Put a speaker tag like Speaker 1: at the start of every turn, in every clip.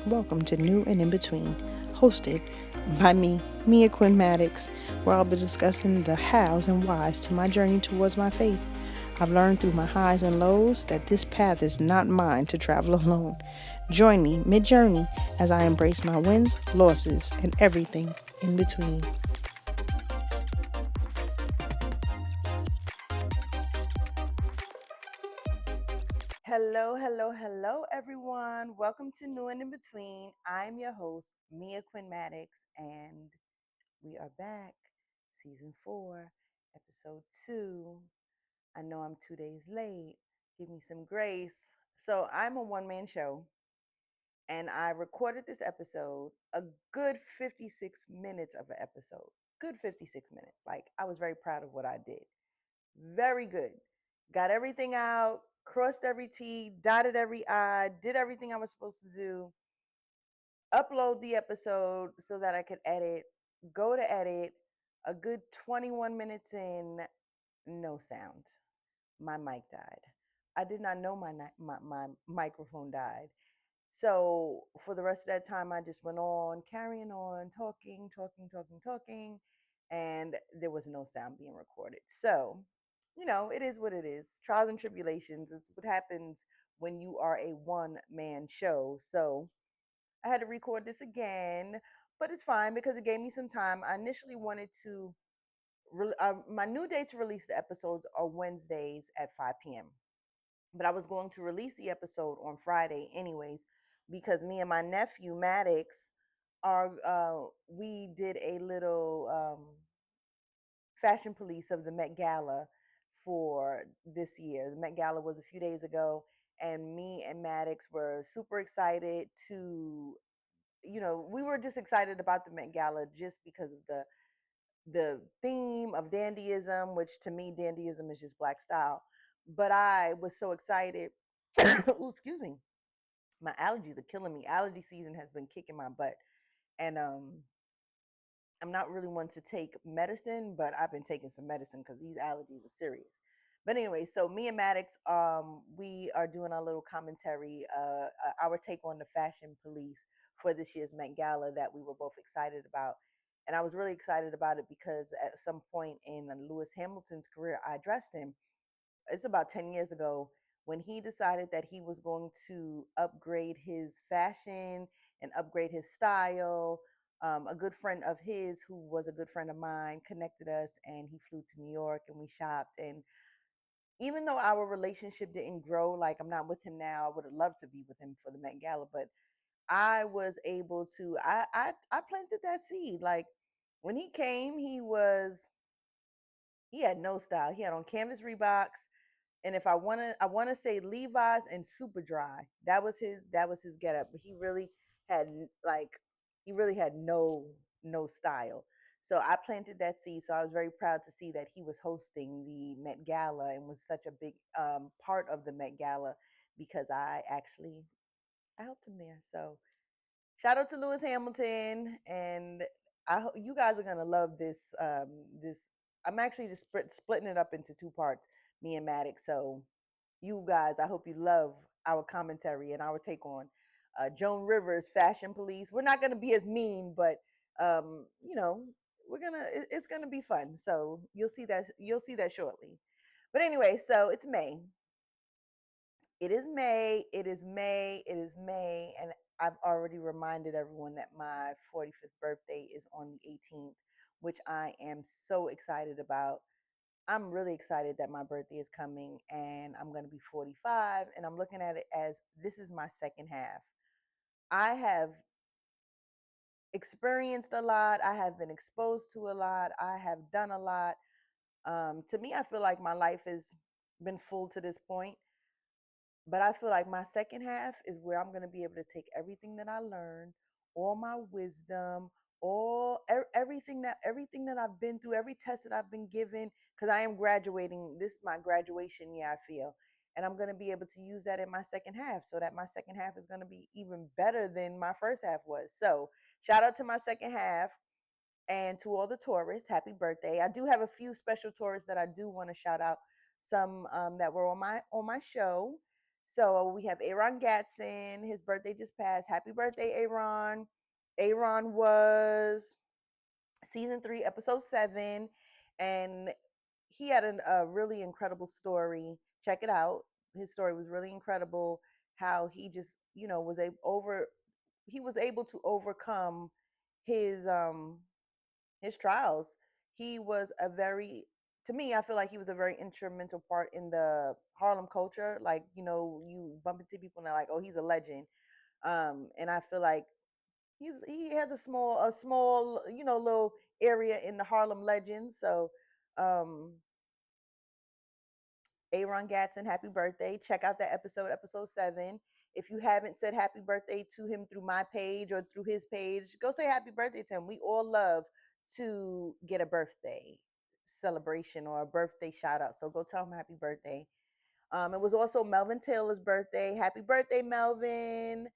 Speaker 1: Welcome to New and In Between, hosted by me, Mia Quinn Maddox, where I'll be discussing the hows and whys to my journey towards my faith. I've learned through my highs and lows that this path is not mine to travel alone. Join me mid journey as I embrace my wins, losses, and everything in between. Hello, everyone. Welcome to New and In Between. I'm your host, Mia Quinn Maddox, and we are back. Season 4, Episode 2. I know I'm 2 days late. Give me some grace. So, I'm a one man show, and I recorded this episode a good 56 minutes of an episode. Good 56 minutes. Like, I was very proud of what I did. Very good. Got everything out, crossed every T, dotted every I, did everything I was supposed to do. Upload the episode so that I could edit. Go to edit. A good 21 minutes in, no sound. My mic died. I did not know my microphone died. So for the rest of that time, I just went on carrying on, talking, and there was no sound being recorded. So, it is what it is. Trials and tribulations. It's what happens when you are a one man show. So I had to record this again, but it's fine because it gave me some time. I initially wanted to, my new day to release the episodes are Wednesdays at 5 p.m. But I was going to release the episode on Friday anyways, because me and my nephew Maddox we did a little fashion police of the Met Gala for this year. The Met Gala was a few days ago, and me and Maddox were super excited to, we were just excited about the Met Gala just because of the theme of dandyism, which to me dandyism is just black style. But I was so excited. Ooh, excuse me. My allergies are killing me. Allergy season has been kicking my butt. And I'm not really one to take medicine, but I've been taking some medicine because these allergies are serious. But anyway, so me and Maddox, we are doing a little commentary, our take on the fashion police for this year's Met Gala that we were both excited about. And I was really excited about it because at some point in Lewis Hamilton's career, I dressed him. It's about 10 years ago when he decided that he was going to upgrade his fashion and upgrade his style. A good friend of his, who was a good friend of mine, connected us and he flew to New York and we shopped. And even though our relationship didn't grow, like I'm not with him now, I would have loved to be with him for the Met Gala, but I was able to, I planted that seed. Like when he came, he had no style. He had on canvas Reeboks, and if I wanna say Levi's and super dry. That was his getup. But had like he really had no style. So I planted that seed. So I was very proud to see that he was hosting the Met Gala and was such a big part of the Met Gala because I helped him there. So shout out to Lewis Hamilton, and you guys are gonna love this. This I'm actually just splitting it up into two parts, me and Maddox. So you guys, I hope you love our commentary and our take on Joan Rivers, Fashion Police. We're not gonna be as mean, but um, you know, it's gonna be fun. So you'll see that shortly. But anyway, so it's May. It is May. It is May. It is May. And I've already reminded everyone that my 45th birthday is on the 18th, which I am so excited about. I'm really excited that my birthday is coming and I'm going to be 45. And I'm looking at it as this is my second half. I have experienced a lot. I have been exposed to a lot. I have done a lot. To me, I feel like my life has been full to this point. But I feel like my second half is where I'm going to be able to take everything that I learned, all my wisdom, everything that I've been through, every test that I've been given, because I am graduating. This is my graduation year, I feel. And I'm going to be able to use that in my second half so that my second half is going to be even better than my first half was. So, shout out to my second half and to all the tourists. Happy birthday. I do have a few special tourists that I do want to shout out. Some that were on my show. So we have Aaron Gatson. His birthday just passed. Happy birthday, Aaron. Aaron was season 3, episode 7, and he had a really incredible story. Check it out. His story was really incredible. How he just, was he was able to overcome his his trials. He was a very to me, I feel like he was a very instrumental part in the Harlem culture. Like, you bump into people and they're like, "Oh, he's a legend." And I feel like he has a small, little area in the Harlem legend. So, um, Aaron Gatson, happy birthday. Check out that episode 7. If you haven't said happy birthday to him through my page or through his page, go say happy birthday to him. We all love to get a birthday celebration or a birthday shout out. So go tell him happy birthday. It was also Melvin Taylor's birthday. Happy birthday, Melvin.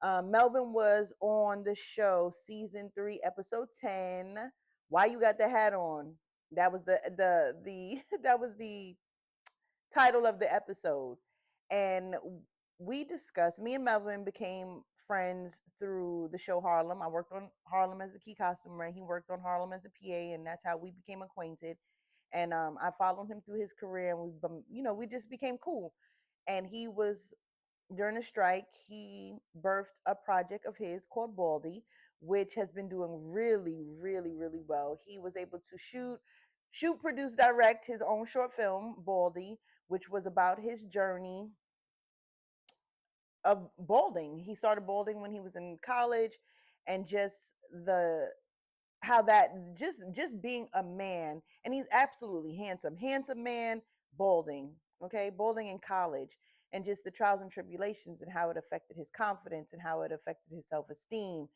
Speaker 1: Melvin was on the show, season 3, episode 10. Why you got the hat on? That was the that was the title of the episode. And we discussed, me and Melvin became friends through the show Harlem. I worked on Harlem as a key costumer, and he worked on Harlem as a PA, and that's how we became acquainted. And I followed him through his career, and we just became cool. And he was during the strike, he birthed a project of his called Baldy, which has been doing really, really, really well. He was able to shoot, produce, direct his own short film, Baldy, which was about his journey of balding. He started balding when he was in college, and just the how that just being a man, and he's absolutely handsome man, balding, okay, balding in college, and just the trials and tribulations and how it affected his confidence and how it affected his self-esteem.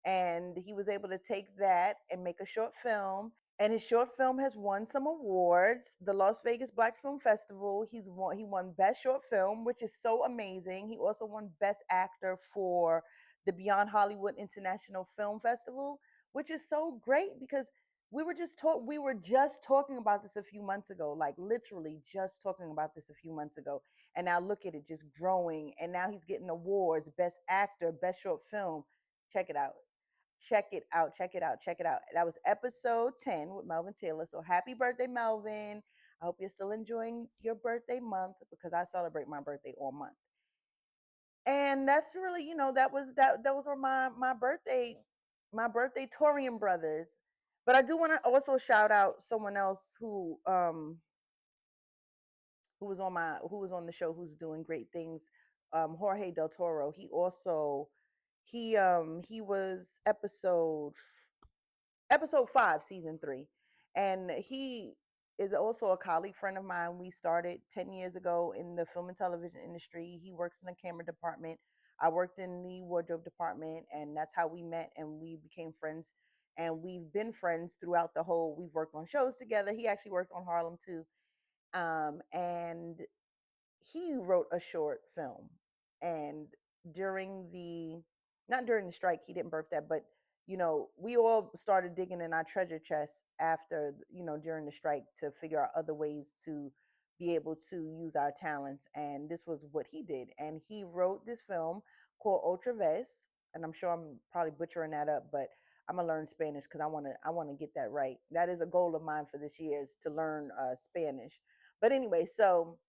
Speaker 1: And he was able to take that and make a short film, and his short film has won some awards. The Las Vegas Black Film Festival, he won Best Short Film, which is so amazing. He also won Best Actor for the Beyond Hollywood International Film Festival, which is so great because we were just talking about this a few months ago, like literally just talking about this a few months ago. And now look at it just growing, and now he's getting awards, Best Actor, Best Short Film. Check it out. Check it out. Check it out. Check it out. That was episode 10 with Melvin Taylor. So happy birthday, Melvin. I hope you're still enjoying your birthday month, because I celebrate my birthday all month. And that's really, those were my birthday Torian brothers. But I do want to also shout out someone else who was on the show, who's doing great things. Jorge Del Toro. He was episode 5, season 3. And he is also a colleague friend of mine. We started 10 years ago in the film and television industry. He works in the camera department. I worked in the wardrobe department, and that's how we met, and we became friends. And we've been friends throughout we've worked on shows together. He actually worked on Harlem too. And he wrote a short film, and during the not during the strike, he didn't birth that, but we all started digging in our treasure chests after, during the strike, to figure out other ways to be able to use our talents. And this was what he did, and he wrote this film called Ultra Vest. And I'm sure I'm probably butchering that up, but I'm gonna learn Spanish because I want to get that right. That is a goal of mine for this year, is to learn Spanish. But anyway, so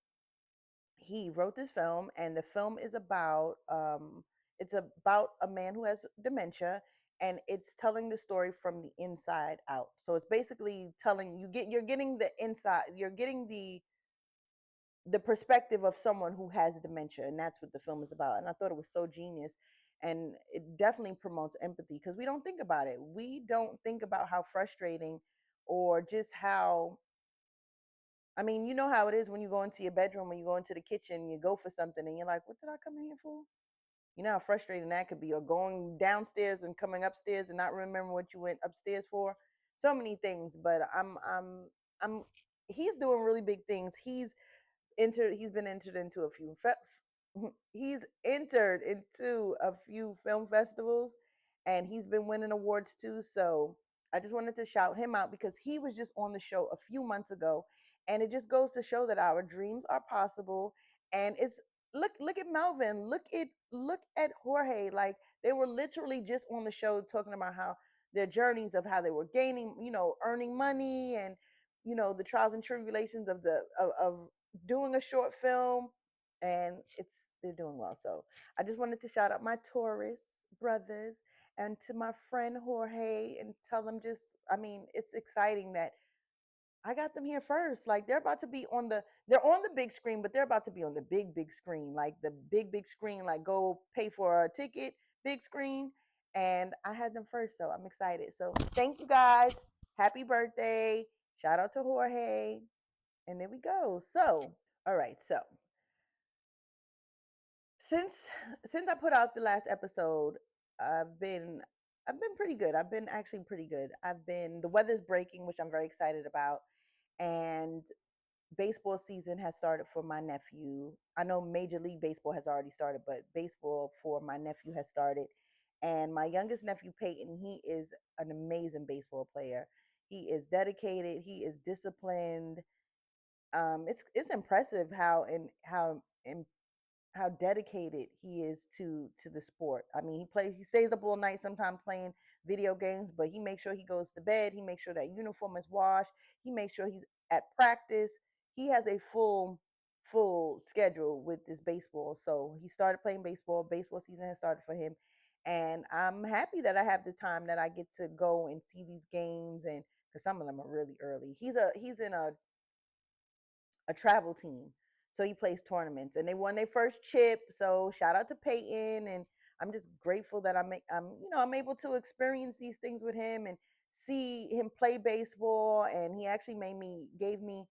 Speaker 1: he wrote this film, and the film is about a man who has dementia, and it's telling the story from the inside out. So it's basically telling you're getting the inside, you're getting the perspective of someone who has dementia, and that's what the film is about. And I thought it was so genius, and it definitely promotes empathy, because we don't think about it. We don't think about how frustrating, or just how, I mean, you know how it is when you go into your bedroom, and you go into the kitchen, you go for something, and you're like, what did I come in here for? You know how frustrating that could be, or going downstairs and coming upstairs and not remembering what you went upstairs for. So many things, but I'm, he's doing really big things. He's been entered into a few he's entered into a few film festivals, and he's been winning awards too. So I just wanted to shout him out, because he was just on the show a few months ago, and it just goes to show that our dreams are possible. And look at Melvin, look at Jorge. Like they were literally just on the show talking about how their journeys of how they were gaining, earning money, and the trials and tribulations of of doing a short film, and they're doing well. So I just wanted to shout out my Taurus brothers and to my friend Jorge and tell them, just, I mean, it's exciting that I got them here first. Like they're about to be they're on the big screen, but they're about to be on the big screen, like the big screen, like go pay for a ticket, big screen. And I had them first, so I'm excited. So thank you guys. Happy birthday. Shout out to Jorge. And there we go. So, all right. So since since I put out the last episode, I've been I've been pretty good. I've been actually pretty good. The weather's breaking, which I'm very excited about. And baseball season has started for my nephew. I know Major League Baseball has already started, but baseball for my nephew has started. And my youngest nephew, Peyton, he is an amazing baseball player. He is dedicated. He is disciplined. It's impressive how dedicated he is to the sport. I mean, he stays up all night sometimes playing video games, but he makes sure he goes to bed. He makes sure that uniform is washed. He makes sure he's at practice. He has a full schedule with this baseball. So he started playing baseball. Baseball season has started for him. And I'm happy that I have the time that I get to go and see these games, and because some of them are really early. He's in a travel team. So he plays tournaments, and they won their first chip. So shout out to Peyton, and I'm just grateful that I'm able to experience these things with him and see him play baseball. And he actually gave me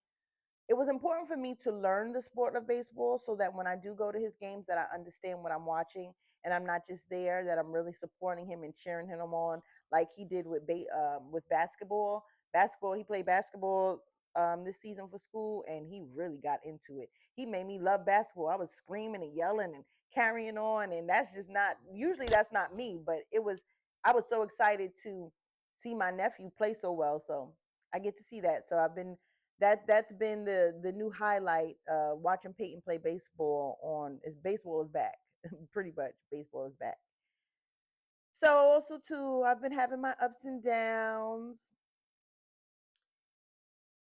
Speaker 1: it was important for me to learn the sport of baseball so that when I do go to his games that I understand what I'm watching, and I'm not just there, that I'm really supporting him and cheering him on like he did with basketball. Basketball, he played basketball this season for school, and he really got into it. He made me love basketball. I was screaming and yelling and carrying on, and that's just not usually that's not me, but I was so excited to see my nephew play so well. So I get to see that. So that's been the new highlight. Watching Peyton play baseball is baseball is back. Pretty much baseball is back. So also too, I've been having my ups and downs,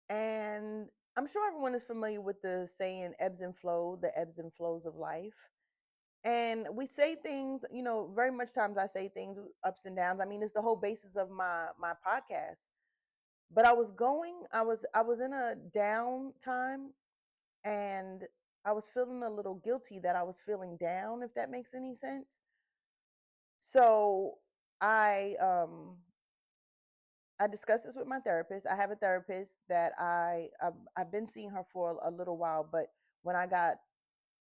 Speaker 1: and I'm sure everyone is familiar with the saying ebbs and flow, the ebbs and flows of life. And we say things, very much times I say things ups and downs. I mean, it's the whole basis of my podcast. But I was in a down time, and I was feeling a little guilty that I was feeling down, if that makes any sense. So I discussed this with my therapist. I have a therapist that I've been seeing her for a little while, but when I got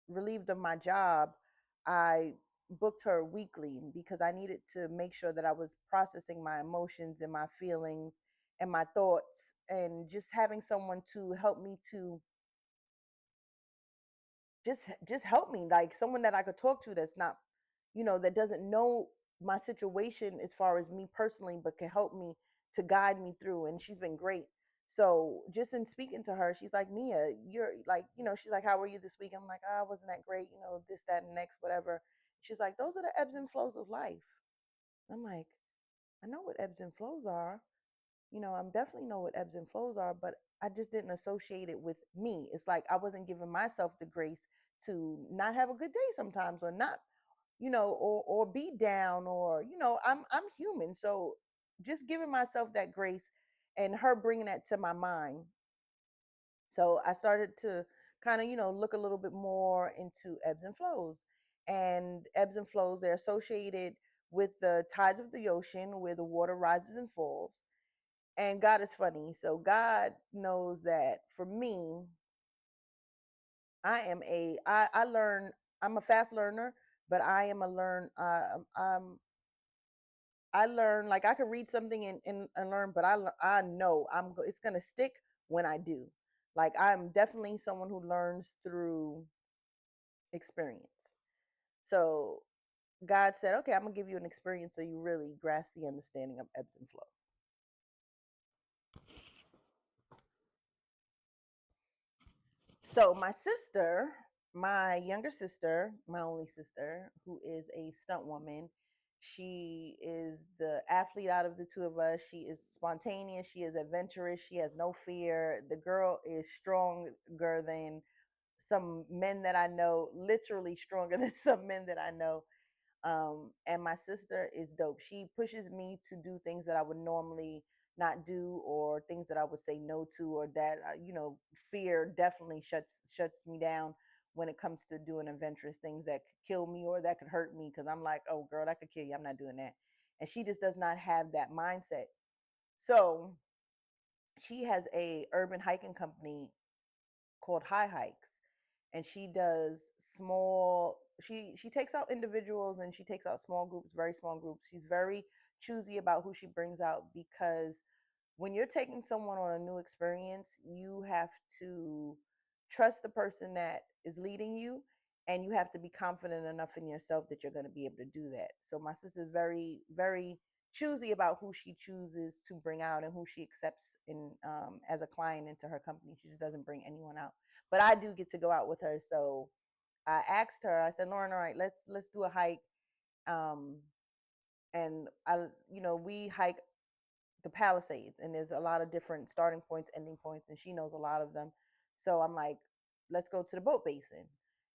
Speaker 1: relieved of my job, I booked her weekly because I needed to make sure that I was processing my emotions and my feelings and my thoughts, and just having someone to help me to just help me, like someone that I could talk to that's not, that doesn't know my situation as far as me personally, but can help me to guide me through. And she's been great. So just in speaking to her, she's like, Mia, you're like, she's like, how were you this week? I'm like, oh, wasn't that great, this, that, and next, whatever. She's like, those are the ebbs and flows of life. I'm like, I know what ebbs and flows are. I'm definitely know what ebbs and flows are, but I just didn't associate it with me. It's like I wasn't giving myself the grace to not have a good day sometimes, or not, or be down, or I'm human. So just giving myself that grace, and her bringing that to my mind. So I started to kind of, look a little bit more into ebbs and flows. And ebbs and flows, they're associated with the tides of the ocean, where the water rises and falls. And God is funny. So God knows that for me, I learn, I'm a fast learner, but I am a I learn, like I could read something and learn, but I know it's going to stick when I do. Like I'm definitely someone who learns through experience. So God said, okay, I'm going to give you an experience so you really grasp the understanding of ebbs and flow. So my sister, my younger sister, my only sister, who is a stunt woman, she is the athlete out of the two of us. She is spontaneous. She is adventurous. She has no fear. The girl is stronger than some men that I know, literally stronger than some men that I know. And my sister is dope. She pushes me to do things that I would normally not do, or things that I would say no to, or that fear definitely shuts me down when it comes to doing adventurous things that could kill me or that could hurt me. Because I'm like, oh girl, that could kill you. I'm not doing that. And she just does not have that mindset. So she has a urban hiking company called High Hikes, and she does small. She takes out individuals and she takes out small groups, very small groups. She's very choosy about who she brings out, because when you're taking someone on a new experience, you have to trust the person that is leading you, and you have to be confident enough in yourself that you're going to be able to do that. So my sister's very, very choosy about who she chooses to bring out and who she accepts in as a client into her company. She just doesn't bring anyone out, but I do get to go out with her. So I asked her. I said, Lauren, all right, let's do a hike. Um, and we hike the Palisades, and there's a lot of different starting points, ending points, and she knows a lot of them. So I'm like, let's go to the boat basin.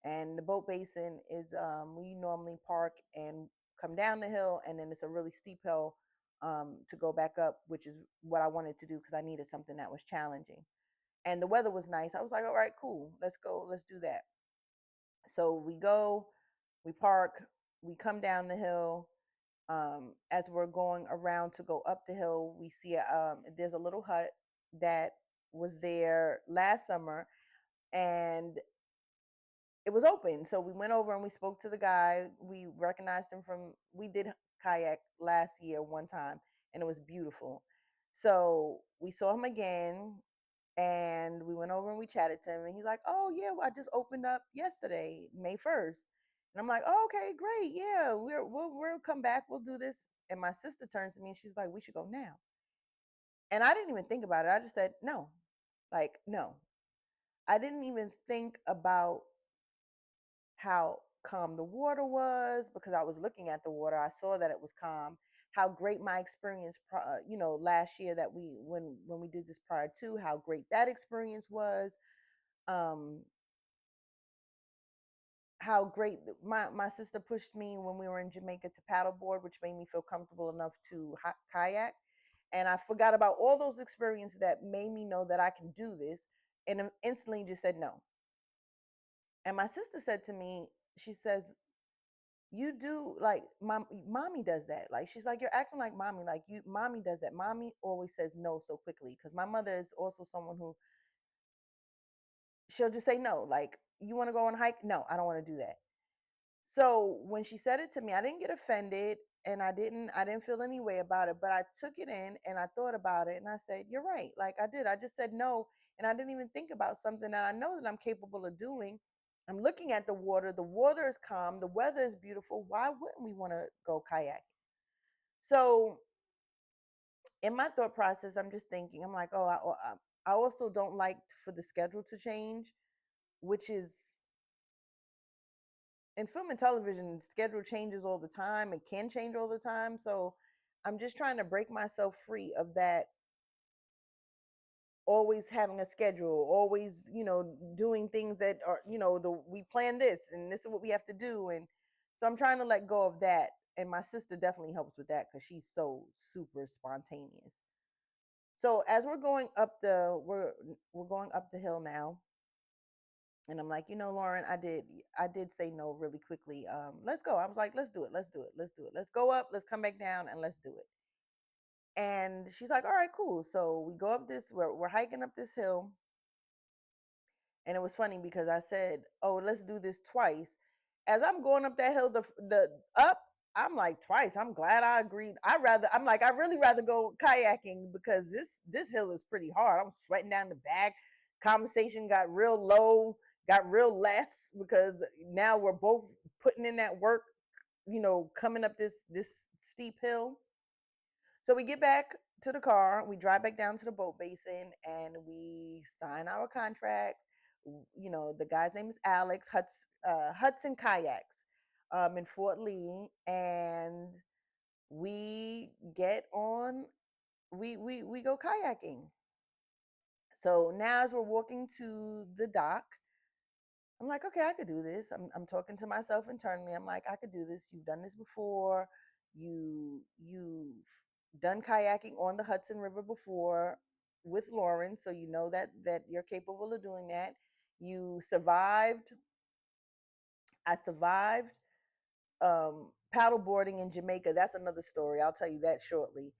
Speaker 1: And the boat basin is we normally park and come down the hill, and then it's a really steep hill to go back up, which is what I wanted to do because I needed something that was challenging. And the weather was nice. I was like, all right, cool, let's go, let's do that. So we go, we park, we come down the hill. As we're going around to go up the hill, we see there's a little hut that was there last summer, and it was open. So we went over and we spoke to the guy. We recognized him from, we did kayak last year one time, and it was beautiful. So we saw him again, and we went over and we chatted to him, and he's like, oh yeah, well, I just opened up yesterday, May 1st. And I'm like, oh, okay, great, yeah, we'll come back, we'll do this. And my sister turns to me and she's like, we should go now. And I didn't even think about it. I just said no. Like, no. I didn't even think about how calm the water was, because I was looking at the water. I saw that it was calm. How great my experience, last year that when we did this prior to, how great that experience was. Um, how great my sister pushed me when we were in Jamaica to paddleboard, which made me feel comfortable enough to kayak. And I forgot about all those experiences that made me know that I can do this, and instantly just said no. And my sister said to me, she says, you do, like, mommy does that. Like, she's like, you're acting like mommy. Like, mommy does that. Mommy always says no so quickly, because my mother is also someone who, she'll just say no. Like, you want to go on a hike? No, I don't want to do that. So when she said it to me, I didn't get offended, and I didn't feel any way about it, but I took it in and I thought about it and I said, you're right. Like, I did. I just said no, and I didn't even think about something that I know that I'm capable of doing. I'm looking at the water. The water is calm. The weather is beautiful. Why wouldn't we want to go kayaking? So in my thought process, I'm just thinking, I'm like, oh, I also don't like for the schedule to change, which is, in film and television, schedule changes all the time and can change all the time. So I'm just trying to break myself free of that, always having a schedule, always, doing things that are, we plan this and this is what we have to do. And so I'm trying to let go of that. And my sister definitely helps with that because she's so super spontaneous. So as we're going up the hill now, and I'm like, Lauren, I did say no really quickly. Let's go. I was like, let's do it. Let's do it. Let's do it. Let's go up. Let's come back down, and let's do it. And she's like, all right, cool. So we go up we're hiking up this hill. And it was funny because I said, oh, let's do this twice. As I'm going up that hill, the up, I'm like, twice. I'm glad I agreed. I'm like, I really rather go kayaking, because this hill is pretty hard. I'm sweating down the back. Conversation got real low, got real less, because now we're both putting in that work, coming up this steep hill. So we get back to the car, we drive back down to the boat basin, and we sign our contracts. The guy's name is Alex Hudson Kayaks in Fort Lee, and we get on. We go kayaking. So now, as we're walking to the dock, I'm like, okay, I could do this. I'm talking to myself internally. I'm like, I could do this. You've done this before. You've done kayaking on the Hudson River before with Lauren, so you know that you're capable of doing that. You survived. I survived paddle boarding in Jamaica. That's another story. I'll tell you that shortly.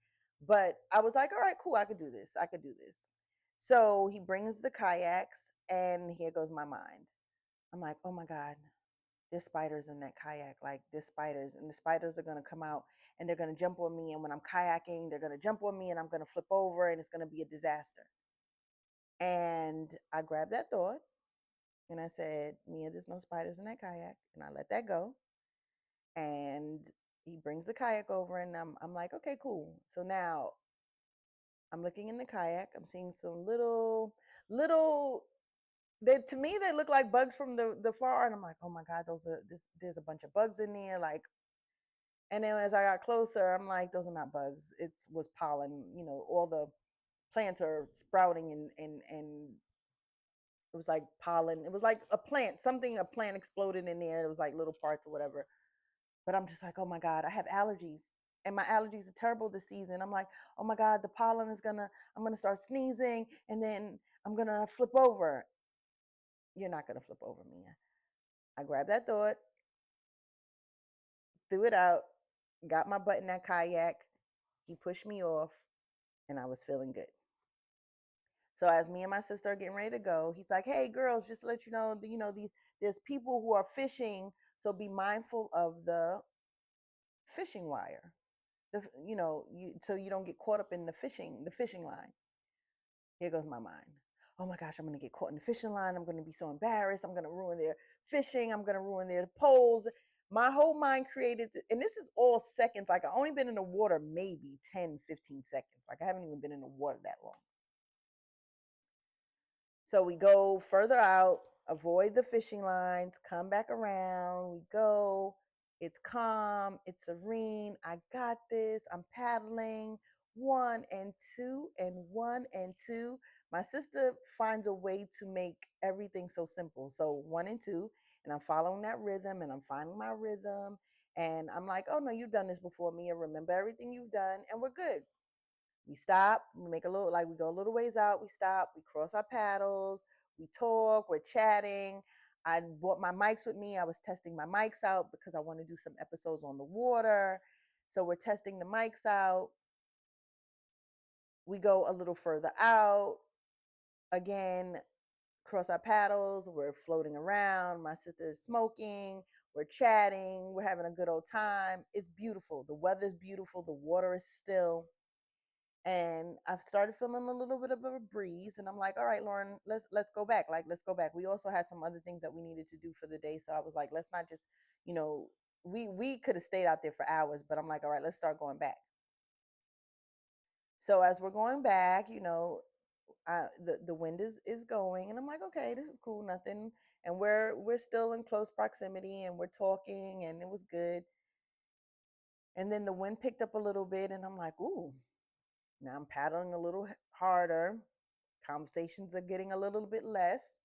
Speaker 1: But I was like, all right, cool. I could do this. I could do this. So he brings the kayaks, and here goes my mind. I'm like, oh my God, there's spiders in that kayak. Like, there's spiders, and the spiders are going to come out and they're going to jump on me. And when I'm kayaking, they're going to jump on me and I'm going to flip over and it's going to be a disaster. And I grabbed that thought and I said, Mia, there's no spiders in that kayak. And I let that go. And he brings the kayak over, and I'm like, okay, cool. So now I'm looking in the kayak. I'm seeing some little they, to me, they look like bugs from the far, and I'm like, oh my God, there's a bunch of bugs in there, like. And then as I got closer, I'm like, those are not bugs. It was pollen. All the plants are sprouting, and it was like pollen. It was like a plant exploded in there. It was like little parts or whatever. But I'm just like, oh my God, I have allergies. And my allergies are terrible this season. I'm like, oh my God, the pollen I'm gonna start sneezing, and then I'm gonna flip over. You're not gonna flip over, Mia. I grabbed that thought, threw it out, got my butt in that kayak. He pushed me off, and I was feeling good. So as me and my sister are getting ready to go, he's like, "Hey, girls, just to let you know, there's people who are fishing, so be mindful of the fishing wire. So you don't get caught up in the fishing line." Here goes my mind. Oh my gosh, I'm gonna get caught in the fishing line. I'm gonna be so embarrassed. I'm gonna ruin their fishing. I'm gonna ruin their poles. My whole mind created, and this is all seconds. Like, I've only been in the water maybe 10, 15 seconds. Like, I haven't even been in the water that long. So we go further out, avoid the fishing lines, come back around. We go. It's calm, it's serene. I got this. I'm paddling one and two and one and two. My sister finds a way to make everything so simple. So one and two, and I'm following that rhythm and I'm finding my rhythm. And I'm like, oh no, you've done this before, Mia. Remember everything you've done, and we're good. We stop, we make a little, like, we go a little ways out, we stop, we cross our paddles, we talk, we're chatting. I brought my mics with me. I was testing my mics out because I want to do some episodes on the water. So we're testing the mics out. We go a little further out. Again, cross our paddles, we're floating around. My sister's smoking, we're chatting, we're having a good old time. It's beautiful. The weather's beautiful, the water is still. And I've started feeling a little bit of a breeze, and I'm like, all right, Lauren, let's go back. Like, let's go back. We also had some other things that we needed to do for the day, so I was like, let's not just, you know, we could have stayed out there for hours, but I'm like, all right, let's start going back. So as we're going back, the wind is going, and I'm like, okay, this is cool, nothing. And we're still in close proximity, and we're talking, and it was good. And then the wind picked up a little bit, and I'm like, ooh, now I'm paddling a little harder. Conversations are getting a little bit less.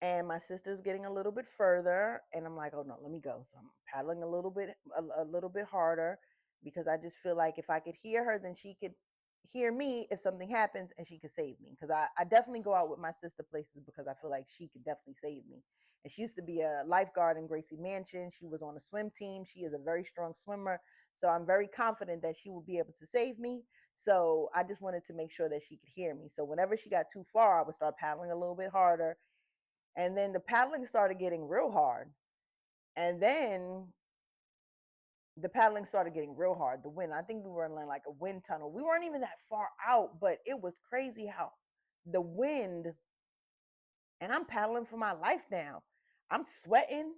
Speaker 1: And my sister's getting a little bit further, and I'm like, oh no, let me go. So I'm paddling a little bit harder, because I just feel like if I could hear her, then she could hear me if something happens, and she could save me. Because I definitely go out with my sister places because I feel like she could definitely save me. And she used to be a lifeguard in Gracie Mansion. She was on a swim team. She is a very strong swimmer. So I'm very confident that she will be able to save me. So I just wanted to make sure that she could hear me. So whenever she got too far, I would start paddling a little bit harder. And then the paddling started getting real hard. And then the paddling started getting real hard. The wind, I think we were in like a wind tunnel. We weren't even that far out, but it was crazy how the wind, and I'm paddling for my life now. I'm sweating,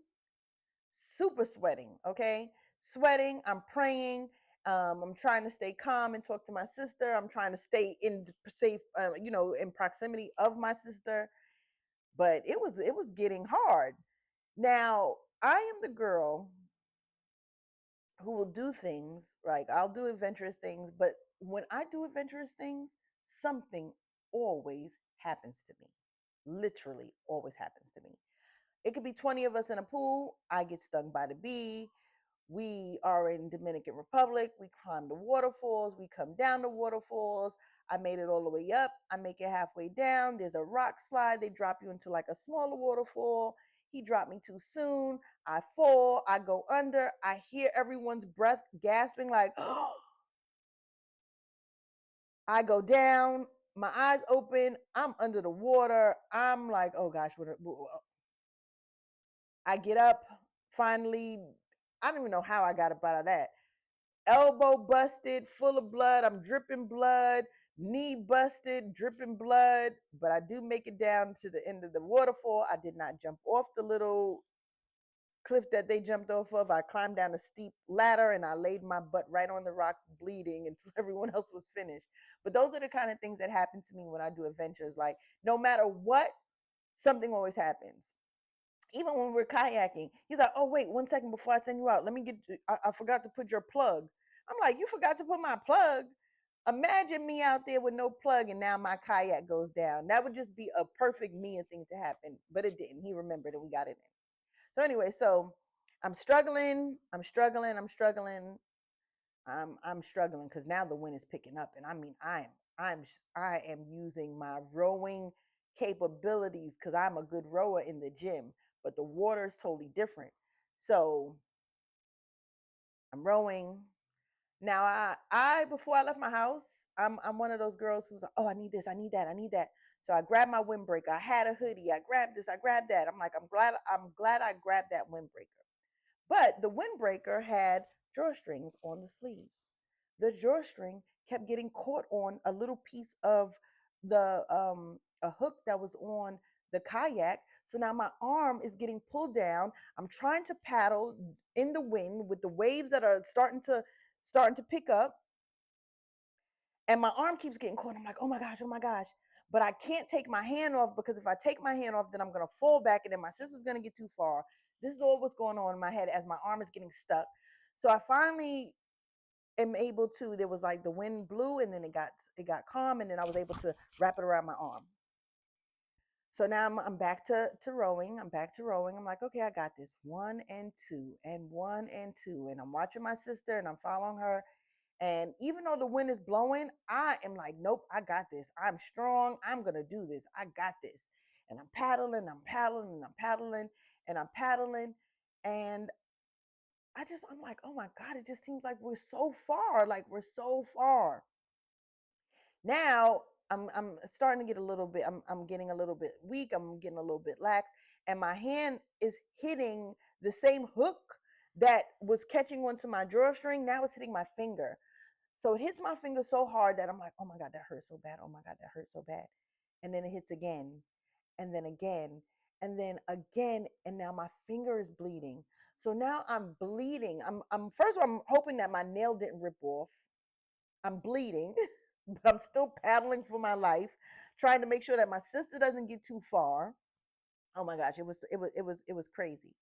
Speaker 1: super sweating, okay? Sweating, I'm praying. I'm trying to stay calm and talk to my sister. I'm trying to stay in safe, in proximity of my sister. But it was getting hard. Now I am the girl who will do things, like I'll do adventurous things, but when I do adventurous things, something always happens to me. Literally always happens to me. It could be 20 of us in a pool, I get stung by the bee. We are in Dominican Republic, we climb the waterfalls, we come down the waterfalls. I made it all the way up, I make it halfway down, there's a rock slide, they drop you into like a smaller waterfall. He dropped me too soon, I fall, I go under, I hear everyone's breath gasping like I go down, my eyes open, I'm under the water, I'm like, oh gosh, I get up finally. I don't even know how I got up out of that. Elbow busted, full of blood. I'm dripping blood. Knee busted, dripping blood. But I do make it down to the end of the waterfall. I did not jump off the little cliff that they jumped off of. I climbed down a steep ladder and I laid my butt right on the rocks, bleeding until everyone else was finished. But those are the kind of things that happen to me when I do adventures. Like, no matter what, something always happens. Even when we're kayaking, he's like, "Oh wait, 1 second before I send you out, let me get. I forgot to put your plug." I'm like, "You forgot to put my plug?" Imagine me out there with no plug, and now my kayak goes down. That would just be a perfect Mia thing to happen, but it didn't. He remembered, and we got it in. So anyway, so I'm struggling. I'm struggling. I'm struggling. I'm struggling because now the wind is picking up, and I mean, I'm I am using my rowing capabilities because I'm a good rower in the gym, but the water is totally different. So I'm rowing. Now I before I left my house, I'm one of those girls who's like, oh, I need this, I need that, I need that. So I grabbed my windbreaker. I had a hoodie. I grabbed this, I grabbed that. I'm like, I'm glad I grabbed that windbreaker. But the windbreaker had drawstrings on the sleeves. The drawstring kept getting caught on a little piece of the a hook that was on the kayak. So now my arm is getting pulled down. I'm trying to paddle in the wind with the waves that are starting to pick up, and my arm keeps getting caught. I'm like, oh my gosh, oh my gosh. But I can't take my hand off because if I take my hand off, then I'm going to fall back and then my sister's going to get too far. This is all what's going on in my head as my arm is getting stuck. So I finally am able to, there was like the wind blew and then it got calm and then I was able to wrap it around my arm. So now I'm back to rowing. I'm back to rowing. I'm like, okay, I got this. One and two and one and two. And I'm watching my sister and I'm following her. And even though the wind is blowing, I am like, nope, I got this. I'm strong. I'm going to do this. I got this. And I'm paddling, I'm paddling, and I'm paddling, and I'm paddling. And I'm like, oh my God, it just seems like we're so far. Like we're so far. Now I'm starting to get a little bit, I'm getting a little bit weak. I'm getting a little bit lax. And my hand is hitting the same hook that was catching onto my drawstring. Now it's hitting my finger. So it hits my finger so hard that I'm like, oh my God, that hurts so bad. Oh my God, that hurts so bad. And then it hits again, and then again, and then again. And now my finger is bleeding. So now I'm bleeding. I'm first of all, I'm hoping that my nail didn't rip off. I'm bleeding, but I'm still paddling for my life, trying to make sure that my sister doesn't get too far. Oh my gosh, it was crazy.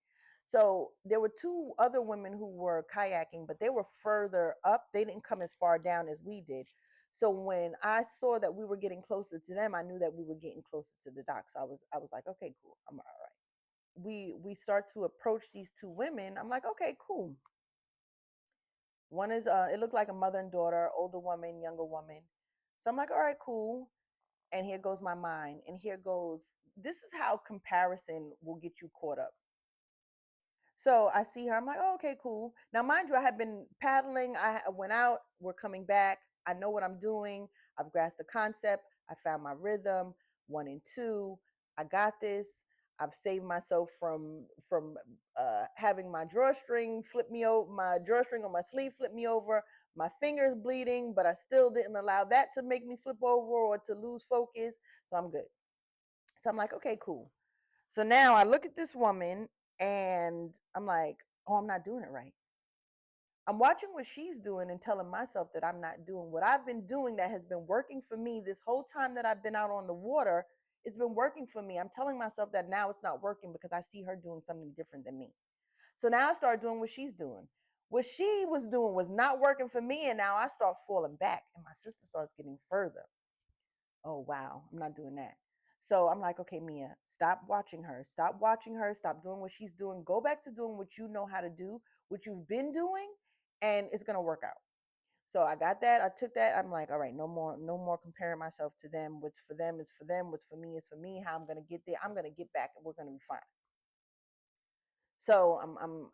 Speaker 1: So there were two other women who were kayaking, but they were further up. They didn't come as far down as we did. So when I saw that we were getting closer to them, I knew that we were getting closer to the dock. So I was like, okay, cool. I'm all right. We start to approach these two women. I'm like, okay, cool. One is it looked like a mother and daughter, older woman, younger woman. So I'm like, all right, cool. And here goes my mind. And here goes, this is how comparison will get you caught up. So I see her. I'm like, oh, okay, cool. Now, mind you, I have been paddling. I went out. We're coming back. I know what I'm doing. I've grasped the concept. I found my rhythm. One and two. I got this. I've saved myself from having my drawstring flip me over, my drawstring on my sleeve flip me over. My fingers bleeding, but I still didn't allow that to make me flip over or to lose focus. So I'm good. So I'm like, okay, cool. So now I look at this woman and I'm like, oh, I'm not doing it right. I'm watching what she's doing and telling myself that I'm not doing what I've been doing that has been working for me this whole time that I've been out on the water. It's been working for me. I'm telling myself that now it's not working because I see her doing something different than me. So now I start doing what she's doing. What she was doing was not working for me, and now I start falling back, and my sister starts getting further. Oh, wow, I'm not doing that. So I'm like, okay, Mia, stop watching her. Stop watching her. Stop doing what she's doing. Go back to doing what you know how to do, what you've been doing, and it's going to work out. So I got that. I took that. I'm like, all right, no more, no more comparing myself to them. What's for them is for them. What's for me is for me. How I'm going to get there, I'm going to get back and we're going to be fine. So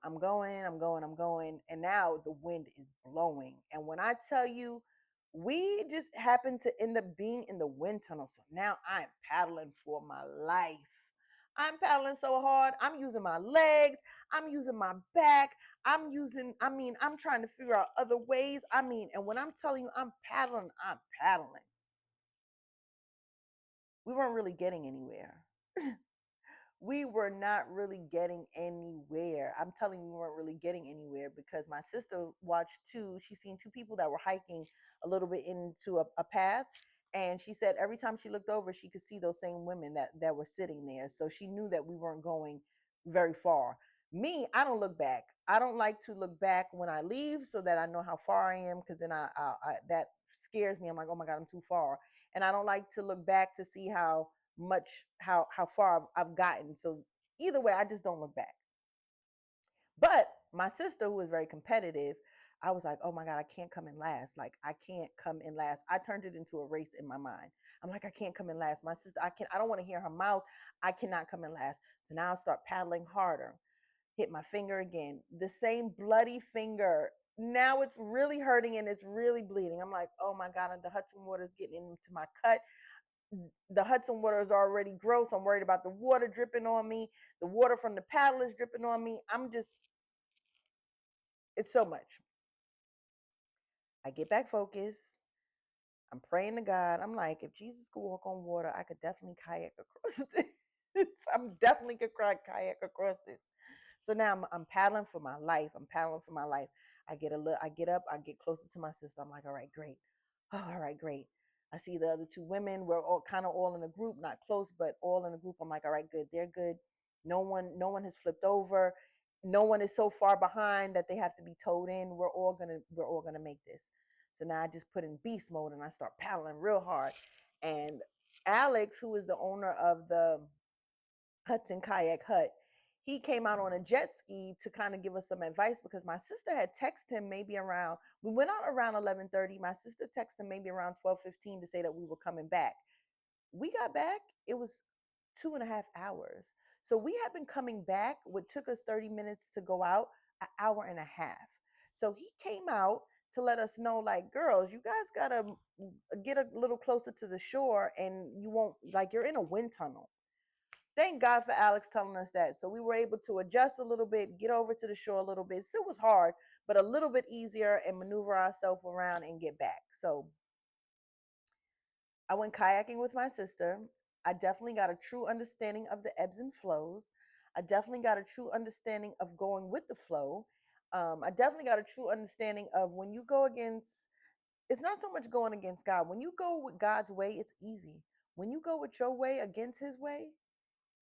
Speaker 1: I'm going, and now the wind is blowing. And when I tell you, we just happened to end up being in the wind tunnel. So now I'm paddling for my life. I'm paddling so hard. I'm using my legs. I'm using my back. I'm trying to figure out other ways. And when I'm telling you I'm paddling, I'm paddling. We weren't really getting anywhere. We were not really getting anywhere. I'm telling you, we weren't really getting anywhere because my sister watched two. She seen two people that were hiking a little bit into a path. And she said every time she looked over, she could see those same women that were sitting there. So she knew that we weren't going very far. Me, I don't look back. I don't like to look back when I leave so that I know how far I am because then that scares me. I'm like, oh my God, I'm too far. And I don't like to look back to see how far I've gotten. So either way, I just don't look back. But my sister, who was very competitive, I was like, oh my God, I can't come in last. Like, I can't come in last. I turned it into a race in my mind. I'm like, I can't come in last. My sister, I don't want to hear her mouth. I cannot come in last. So now I start paddling harder. Hit my finger again. The same bloody finger. Now it's really hurting and it's really bleeding. I'm like, oh my God, and the Hudson water is getting into my cut. The Hudson water is already gross. I'm worried about the water dripping on me. The water from the paddle is dripping on me. It's so much. I get back focused. I'm praying to God. I'm like, if Jesus could walk on water, I could definitely kayak across this. I'm definitely could kayak across this. So now I'm paddling for my life. I'm paddling for my life. I get up, I get closer to my sister. I'm like, all right, great. Oh, all right, great. I see the other two women. We're all kind of all in a group, not close, but all in a group. I'm like, all right, good. They're good. No one has flipped over. No one is so far behind that they have to be towed in. We're all gonna make this. So now I just put in beast mode and I start paddling real hard. And Alex, who is the owner of the Hudson Kayak Hut, he came out on a jet ski to kind of give us some advice because my sister had texted him maybe around, we went out around 11:30. My sister texted him maybe around 12:15 to say that we were coming back. We got back, it was 2.5 hours. So we had been coming back, what took us 30 minutes to go out, an hour and a half. So he came out to let us know, like, girls, you guys gotta get a little closer to the shore and you won't, like, you're in a wind tunnel. Thank God for Alex telling us that. So we were able to adjust a little bit, get over to the shore a little bit. Still was hard, but a little bit easier and maneuver ourselves around and get back. So I went kayaking with my sister. I definitely got a true understanding of the ebbs and flows. I definitely got a true understanding of going with the flow. I definitely got a true understanding of when you go against, it's not so much going against God. When you go with God's way, it's easy. When you go with your way against his way,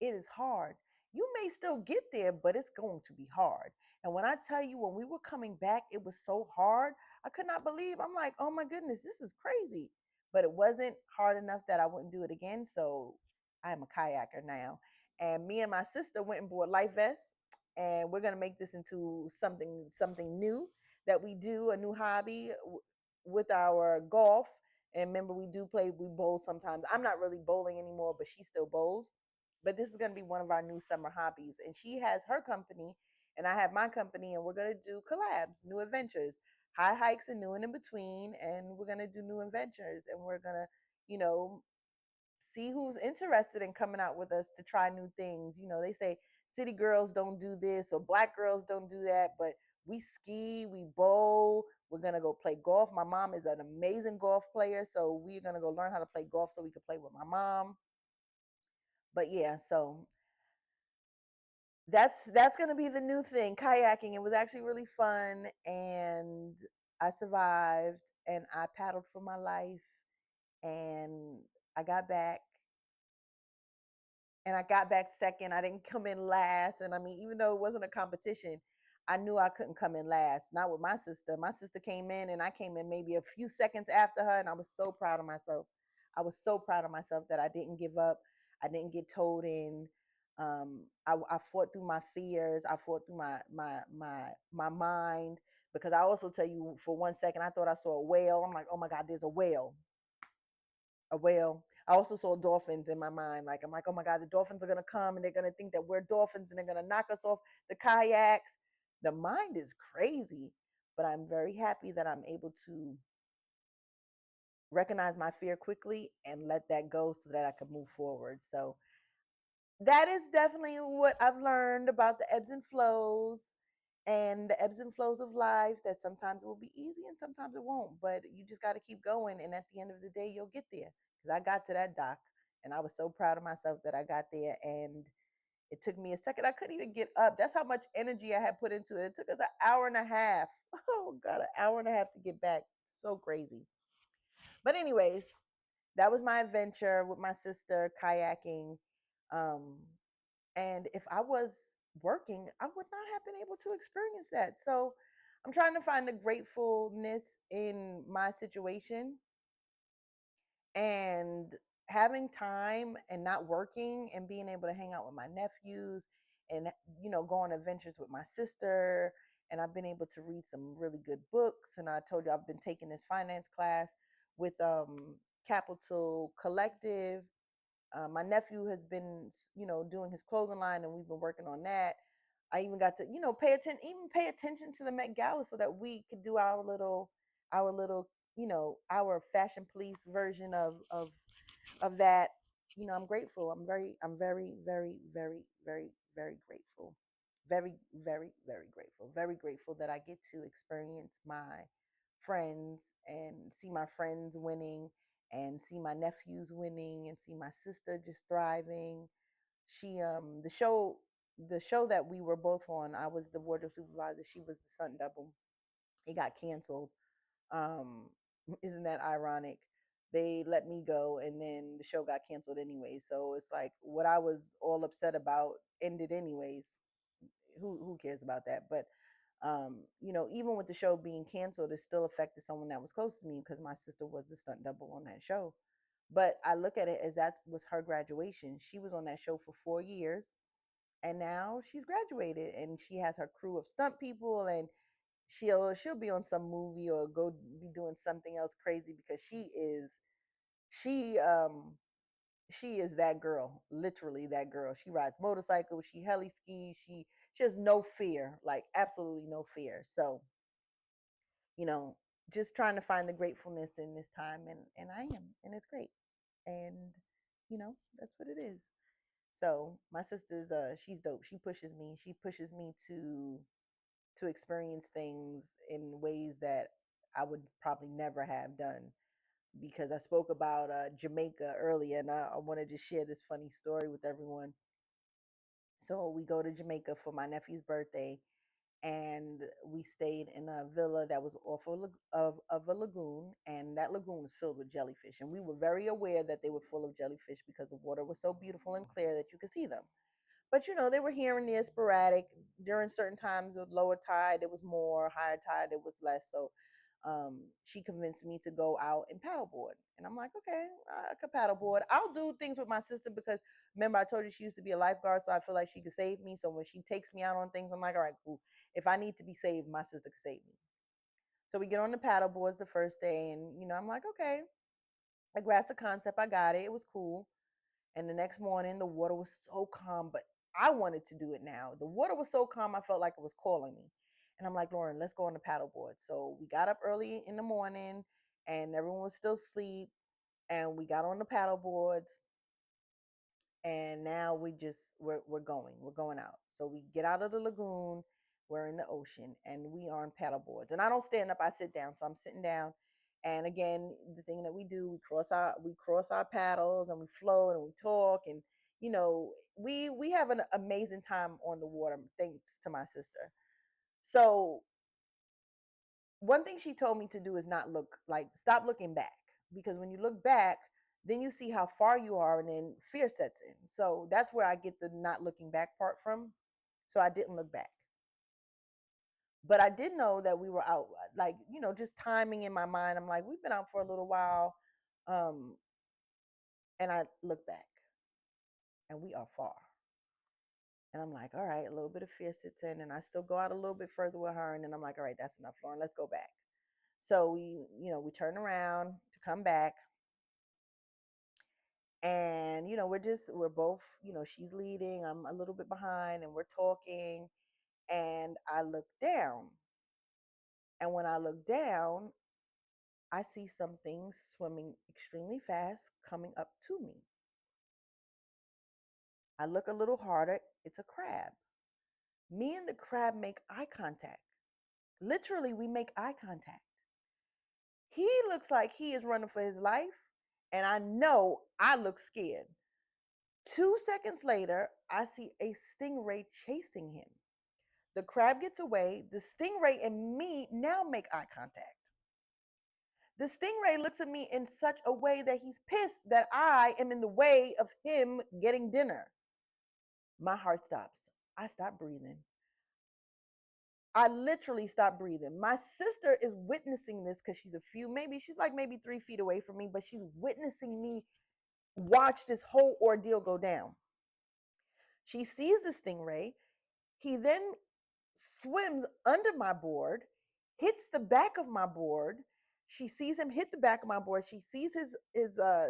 Speaker 1: it is hard. You may still get there, but it's going to be hard. And when I tell you, when we were coming back, it was so hard. I could not believe. I'm like, oh my goodness, this is crazy. But it wasn't hard enough that I wouldn't do it again. So I'm a kayaker now. And me and my sister went and bought life vests. And we're gonna make this into something new that we do, a new hobby with our golf. And remember, we bowl sometimes. I'm not really bowling anymore, but she still bowls. But this is going to be one of our new summer hobbies. And she has her company, and I have my company, and we're going to do collabs, new adventures, high hikes, and new and in between. And we're going to do new adventures, and we're going to, you know, see who's interested in coming out with us to try new things. You know, they say city girls don't do this or black girls don't do that, but we ski, we bowl. We're going to go play golf. My mom is an amazing golf player, so we're going to go learn how to play golf so we can play with my mom. But yeah, so That's gonna be the new thing, kayaking. It was actually really fun, and I survived, and I paddled for my life, and I got back, and I got back second. I didn't come in last. And I mean, even though it wasn't a competition, I knew I couldn't come in last. Not with my sister. My sister came in and I came in maybe a few seconds after her. And I was so proud of myself. I was so proud of myself that I didn't give up. I didn't get told in. I fought through my fears. I fought through my mind, because I also tell you, for 1 second I thought I saw a whale. I'm like, oh my God, there's a whale, a whale. I also saw dolphins in my mind. Like, I'm like, oh my God, the dolphins are gonna come and they're gonna think that we're dolphins and they're gonna knock us off the kayaks. The mind is crazy, but I'm very happy that I'm able to recognize my fear quickly and let that go so that I can move forward. So that is definitely what I've learned about the ebbs and flows, and the ebbs and flows of life, that sometimes it will be easy and sometimes it won't, but you just got to keep going. And at the end of the day, you'll get there. Because I got to that dock and I was so proud of myself that I got there. And it took me a second. I couldn't even get up. That's how much energy I had put into it. It took us an hour and a half. Oh, God, an hour and a half to get back. So crazy. But, anyways, that was my adventure with my sister kayaking. Um, and if I was working, I would not have been able to experience that. So I'm trying to find the gratefulness in my situation, and having time and not working and being able to hang out with my nephews, and go on adventures with my sister. And I've been able to read some really good books. And I told you I've been taking this finance class with Capital Collective. My nephew has been, doing his clothing line, and we've been working on that. I even got to, pay attention to the Met Gala, so that we could do our little, our fashion police version of that. I'm grateful. I'm very, very, very, very, very grateful. Very, very, very grateful. Very grateful that I get to experience my friends and see my friends winning, and see my nephews winning, and see my sister just thriving. She the show that we were both on, I was the wardrobe supervisor, she was the stunt double. It got canceled. um isn't that ironic? They let me go, and then the show got canceled anyway. So it's like, what I was all upset about ended anyways. Who cares about that? But even with the show being canceled, it still affected someone that was close to me, because my sister was the stunt double on that show. But I look at it as that was her graduation. She was on that show for 4 years, and now she's graduated, and she has her crew of stunt people, and she'll be on some movie or go be doing something else crazy, because she she is that girl, literally that girl. She rides motorcycles, she heli skis, she has no fear, like absolutely no fear. So, you know, just trying to find the gratefulness in this time, and I am, and it's great. And that's what it is. So my sister's she's dope. She pushes me. She pushes me to experience things in ways that I would probably never have done, because I spoke about Jamaica earlier, and I wanted to share this funny story with everyone. So we go to Jamaica for my nephew's birthday, and we stayed in a villa that was off of a lagoon, and that lagoon was filled with jellyfish. And we were very aware that they were full of jellyfish, because the water was so beautiful and clear that you could see them. But they were here and there, sporadic. During certain times of lower tide, it was more. Higher tide, it was less. So she convinced me to go out and paddleboard. And I'm like, okay, I could paddleboard. I'll do things with my sister, because remember, I told you she used to be a lifeguard, so I feel like she could save me. So when she takes me out on things, I'm like, all right, cool. If I need to be saved, my sister could save me. So we get on the paddleboards the first day, and I'm like, okay, I grasped the concept. I got it. It was cool. And the next morning, the water was so calm, but I wanted to do it now. The water was so calm, I felt like it was calling me. And I'm like, Lauren, let's go on the paddleboard. So we got up early in the morning, and everyone was still asleep. And we got on the paddleboards, and now we're going out. So we get out of the lagoon, we're in the ocean, and we are on paddleboards. And I don't stand up, I sit down. So I'm sitting down, and again, the thing that we do, we cross our paddles, and we float, and we talk, and we have an amazing time on the water thanks to my sister. So one thing she told me to do is not look, like, stop looking back, because when you look back, then you see how far you are, and then fear sets in. So that's where I get the not looking back part from. So I didn't look back. But I did know that we were out, like, just timing in my mind. I'm like, we've been out for a little while. Um, and I look back and we are far. And I'm like, all right, a little bit of fear sits in, and I still go out a little bit further with her. And then I'm like, all right, that's enough, Lauren, let's go back. So we turn around to come back. And, we're both, she's leading, I'm a little bit behind, and we're talking. And I look down. And when I look down, I see something swimming extremely fast coming up to me. I look a little harder. It's a crab. Me and the crab make eye contact. Literally, we make eye contact. He looks like he is running for his life, and I know I look scared. 2 seconds later, I see a stingray chasing him. The crab gets away. The stingray and me now make eye contact. The stingray looks at me in such a way that he's pissed that I am in the way of him getting dinner. My heart stops. I stop breathing. I literally stopped breathing. My sister is witnessing this because she's like maybe 3 feet away from me, but she's witnessing me watch this whole ordeal go down. She sees the stingray. He then swims under my board, hits the back of my board. She sees him hit the back of my board. She sees his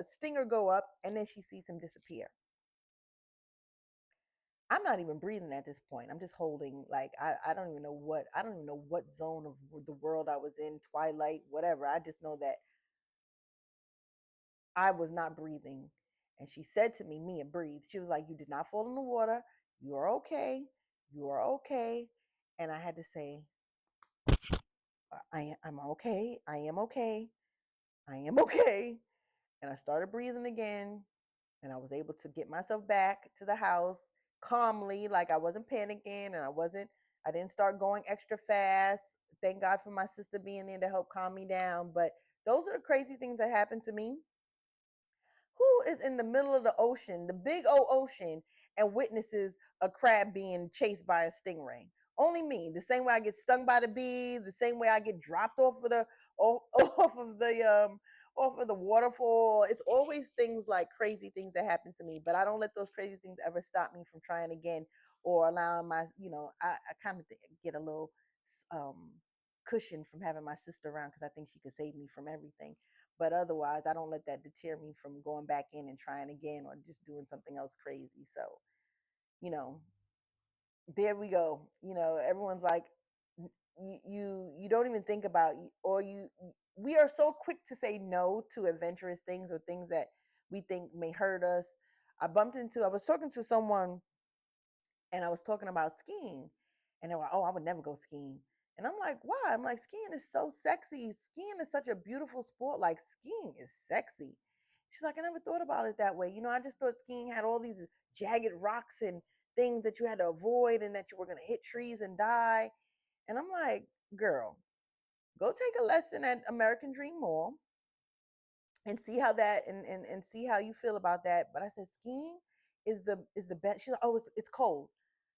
Speaker 1: stinger go up, and then she sees him disappear. I'm not even breathing at this point. I'm just holding, like, I don't even know what zone of the world I was in, twilight, whatever. I just know that I was not breathing. And she said to me, Mia, breathe. She was like, you did not fall in the water. You are okay. You are okay. And I had to say, I'm okay. I am okay. I am okay. And I started breathing again. And I was able to get myself back to the house calmly, like I wasn't panicking, and I didn't start going extra fast. Thank God for my sister being there to help calm me down. But those are the crazy things that happened to me. Who is in the middle of the ocean, the big old ocean, and witnesses a crab being chased by a stingray? Only me. The same way I get stung by the bee, the same way I get dropped off of the off of the waterfall. It's always things like crazy things that happen to me, but I don't let those crazy things ever stop me from trying again, or allowing I kind of get a little um cushion from having my sister around, because I think she could save me from everything. But otherwise, I don't let that deter me from going back in and trying again, or just doing something else crazy. So, you know, there we go. Everyone's like, you don't even think about, or we are so quick to say no to adventurous things, or things that we think may hurt us. I was talking to someone, and I was talking about skiing, and they were, oh, I would never go skiing. And I'm like, why? I'm like, skiing is so sexy. Skiing is such a beautiful sport. Like, skiing is sexy. She's like, I never thought about it that way. I just thought skiing had all these jagged rocks and things that you had to avoid, and that you were going to hit trees and die. And I'm like, girl, go take a lesson at American Dream Mall and see how that, and see how you feel about that. But I said, skiing is the best. She's like, oh, it's cold.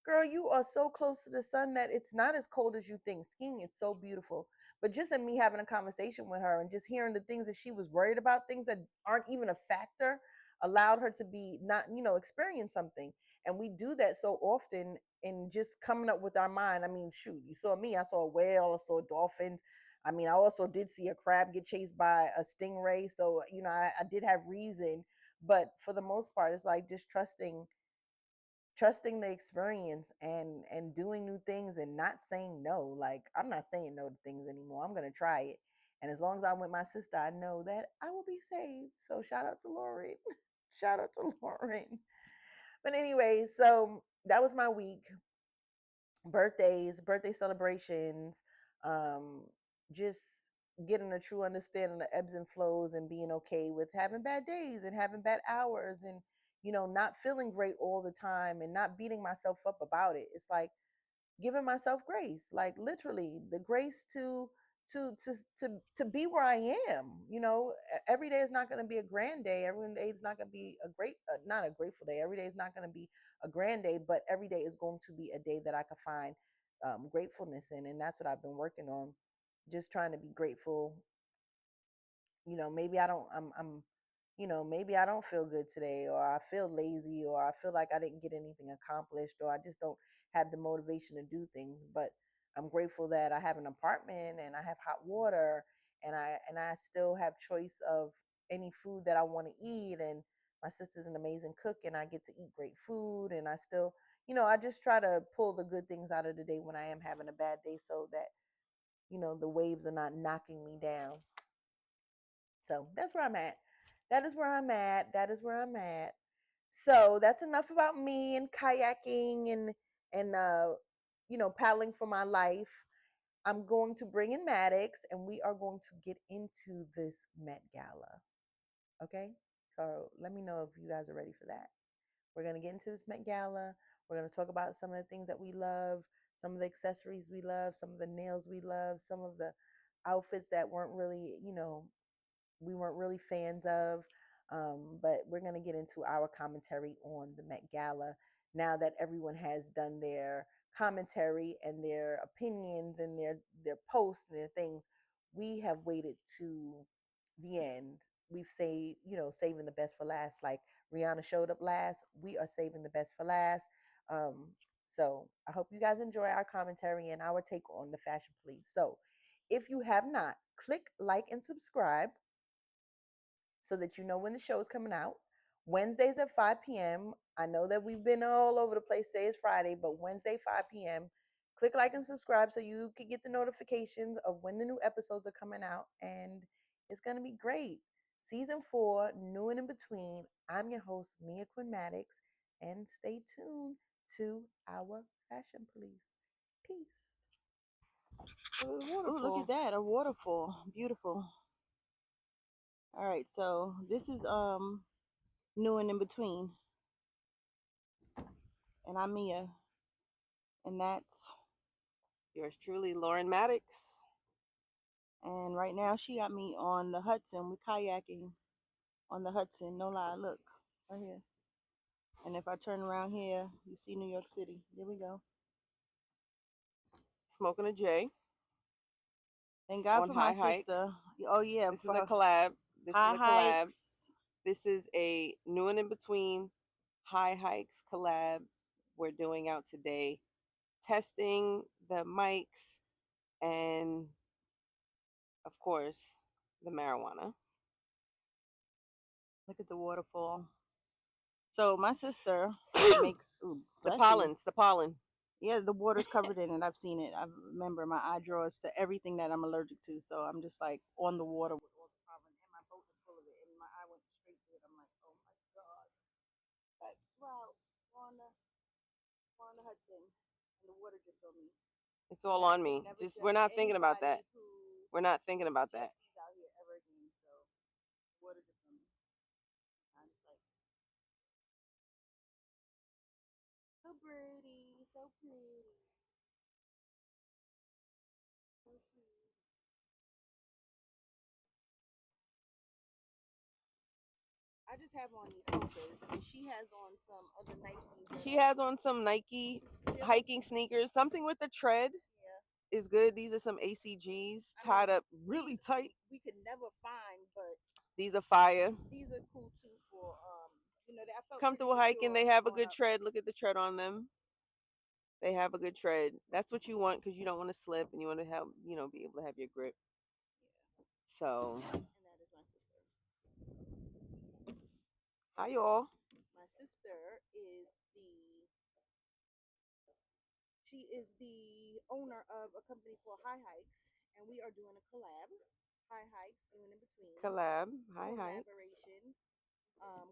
Speaker 1: Girl, you are so close to the sun that it's not as cold as you think. Skiing is so beautiful. But just in me having a conversation with her, and just hearing the things that she was worried about, things that aren't even a factor, allowed her to be not, experience something. And we do that so often in just coming up with our mind. I mean, shoot, you saw me, I saw a whale, I saw dolphins. I mean, I also did see a crab get chased by a stingray. So, I did have reason. But for the most part, it's like just trusting the experience, and doing new things, and not saying no. Like, I'm not saying no to things anymore. I'm going to try it. And as long as I'm with my sister, I know that I will be saved. So shout out to Lauren. Shout out to Lauren. But anyway, so that was my week. Birthday celebrations, um, just getting a true understanding of ebbs and flows, and being okay with having bad days and having bad hours, and not feeling great all the time and not beating myself up about it. It's like giving myself grace, like literally the grace to be where I am. Every day is not going to be a grand day. Every day is not going to be a not a grateful day. Every day is not going to be a grand day, but every day is going to be a day that I can find gratefulness in, and that's what I've been working on. Just trying to be grateful. Maybe I don't. Maybe I don't feel good today, or I feel lazy, or I feel like I didn't get anything accomplished, or I just don't have the motivation to do things. But I'm grateful that I have an apartment and I have hot water, and I still have choice of any food that I want to eat. And my sister's an amazing cook, and I get to eat great food. And I still, I just try to pull the good things out of the day when I am having a bad day, so that the waves are not knocking me down. So that's where I'm at. That is where I'm at. That is where I'm at. So that's enough about me and kayaking and paddling for my life. I'm going to bring in Maddox, and we are going to get into this Met Gala. Okay? So let me know if you guys are ready for that. We're going to get into this Met Gala. We're going to talk about some of the things that we love, some of the accessories we love, some of the nails we love, some of the outfits that weren't really, we weren't really fans of. But we're going to get into our commentary on the Met Gala now that everyone has done their commentary and their opinions and their posts and their things. We have waited to the end. We've saving the best for last. Like Rihanna showed up last. We are saving the best for last. Um, so I hope you guys enjoy our commentary and our take on the fashion police. So if you have not, click like and subscribe so that you know when the show is coming out. Wednesdays at 5 p.m. I know that we've been all over the place. Today is Friday, but Wednesday, 5 p.m. Click like and subscribe so you can get the notifications of when the new episodes are coming out. And it's going to be great. Season 4, New and In Between. I'm your host, Mia Quinn Maddox. And stay tuned to our Fashion Police. Peace. Oh, look at that. A waterfall. Beautiful. All right, so this is New and In Between, and I'm Mia, and that's
Speaker 2: yours truly, Lauren Maddox.
Speaker 1: and right now she got me on the Hudson. We're kayaking on the Hudson. No lie, look right here. And if I turn around here, you see New York City. There we go.
Speaker 2: Smoking a J.
Speaker 1: Thank God
Speaker 2: on
Speaker 1: for
Speaker 2: High
Speaker 1: my
Speaker 2: Hikes.
Speaker 1: sister. Oh yeah,
Speaker 2: This is a collab.
Speaker 1: High Hikes.
Speaker 2: This is a New and In Between High Hikes collab we're doing out today. Testing the mics and, of course, the marijuana.
Speaker 1: Look at the waterfall. So my sister makes
Speaker 2: the pollen.
Speaker 1: Yeah, the water's covered in it. I've seen it. I remember my eye draws to everything that I'm allergic to. So I'm just like on the water with all the pollen, and my boat is full of it, and my eye went straight to it. I'm like, oh my god! Like, wow, we're on the Hudson, and the water dripped on me.
Speaker 2: It's all on me. Just we're not thinking about that. We're not thinking about that.
Speaker 1: Out here ever again, so water dripped on me. I'm just like, so pretty, so pretty. I just have on these Hokas, and she has on some other Nike.
Speaker 2: She has on some Nike hiking sneakers. Something with the tread is good. These are some ACGs tied up really tight.
Speaker 1: We could never find, but
Speaker 2: these are fire.
Speaker 1: These are cool too for I felt
Speaker 2: comfortable hiking. They have a good tread. Look at the tread on them. They have a good tread. That's what you want because you don't want to slip and you want to have be able to have your grip.
Speaker 1: Yeah.
Speaker 2: So.
Speaker 1: And that is my sister.
Speaker 2: Hi y'all.
Speaker 1: My sister is the owner of a company called High Hikes, and we are doing a collab. High Hikes, New and In Between.
Speaker 2: Collab, High Hikes.
Speaker 1: Collaboration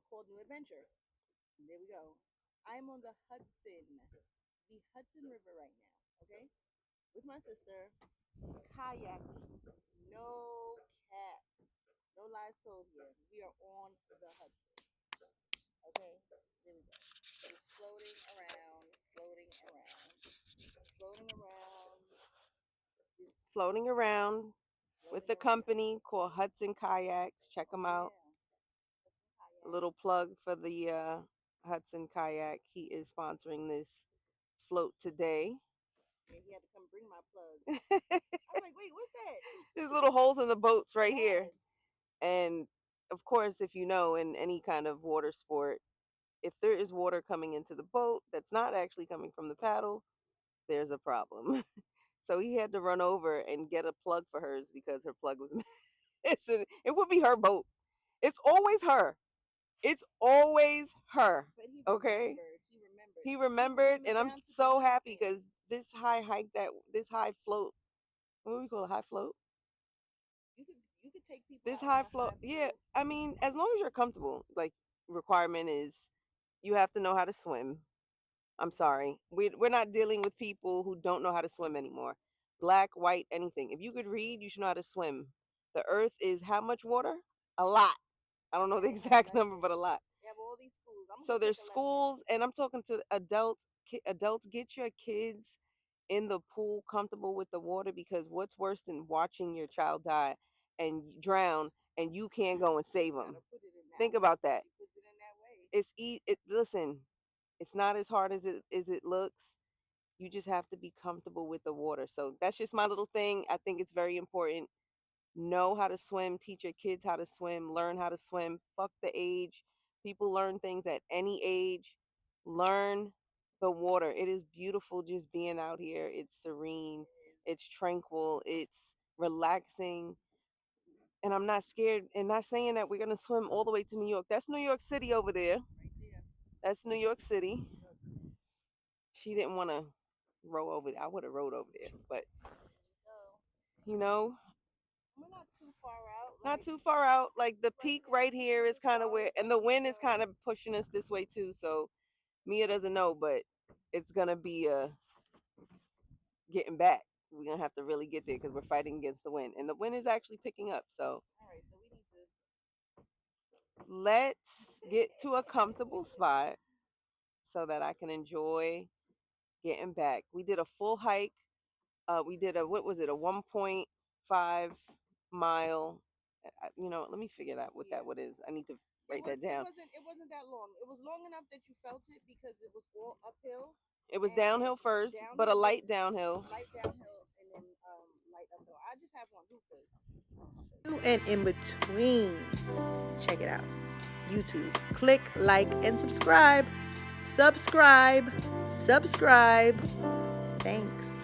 Speaker 1: called New Adventure. There we go. I'm on the Hudson River right now, okay? With my sister, kayaking. No cap. No lies told here. We are on the Hudson. Okay, there we go. Just floating around, floating around, floating around. Just
Speaker 2: Floating around with a
Speaker 1: floating around.
Speaker 2: company called Hudson Kayaks. Check them out. A little plug for the Hudson Kayak. He is sponsoring this float today.
Speaker 1: Yeah, he had to come bring my plug. I was like, wait, what's that?
Speaker 2: There's little holes in the boats right here.
Speaker 1: Yes.
Speaker 2: And of course, if you know, in any kind of water sport, if there is water coming into the boat that's not actually coming from the paddle, there's a problem. So he had to run over and get a plug for hers because her plug was missing. It would be her boat. It's always her. It's always her.
Speaker 1: But he
Speaker 2: Okay.
Speaker 1: remembered. He remembered.
Speaker 2: He remembered, and I'm
Speaker 1: down to the
Speaker 2: so
Speaker 1: last
Speaker 2: happy
Speaker 1: bit.
Speaker 2: because this high hike, this high float, what do we call it? High float?
Speaker 1: You could take people
Speaker 2: This
Speaker 1: out on
Speaker 2: high
Speaker 1: a
Speaker 2: float,
Speaker 1: high
Speaker 2: yeah.
Speaker 1: float.
Speaker 2: I mean, as long as you're comfortable, like, requirement is you have to know how to swim. I'm sorry. We're not dealing with people who don't know how to swim anymore. Black, white, anything. If you could read, you should know how to swim. The earth is how much water? A lot. I don't know the
Speaker 1: They have
Speaker 2: exact number,
Speaker 1: lessons.
Speaker 2: but a lot.
Speaker 1: They have all these schools. I'm
Speaker 2: So
Speaker 1: gonna
Speaker 2: there's
Speaker 1: take a lesson.
Speaker 2: schools, and I'm talking to adults. Adults, get your kids in the pool comfortable with the water, because what's worse than watching your child die and drown and you can't go and save them? Think about that.
Speaker 1: She puts it in that way.
Speaker 2: Listen, it's not as hard as it looks. You just have to be comfortable with the water. So that's just my little thing. I think it's very important. Know how to swim, teach your kids how to swim, learn how to swim. Fuck the age. People learn things at any age. Learn the water. It is beautiful just being out here. It's serene, it's tranquil, it's relaxing. And I'm not scared, and not saying that we're going to swim all the way to New York. That's New York City over there.
Speaker 1: Right there.
Speaker 2: That's New York City. She didn't want to row over there. I would have rowed over there, but you know,
Speaker 1: we're not too far out.
Speaker 2: Not too far out. Like the peak right here is kind of where, and the wind is kind of pushing us this way too. So Mia doesn't know, but it's gonna be getting back. We're gonna have to really get there because we're fighting against the wind, and the wind is actually picking up. So
Speaker 1: all right, so we need to
Speaker 2: let's get to a comfortable spot so that I can enjoy getting back. We did a full hike. We did a, what was it, a 1.5 mile. Let me figure out what that what is. I need to write that down.
Speaker 1: It wasn't that long. It was long enough that you felt it because it was all uphill.
Speaker 2: It was downhill first, but a light downhill.
Speaker 1: Light downhill and then light uphill. I just have on hookahs. And in between, check it out. YouTube. Click, like, and subscribe. Subscribe. Thanks.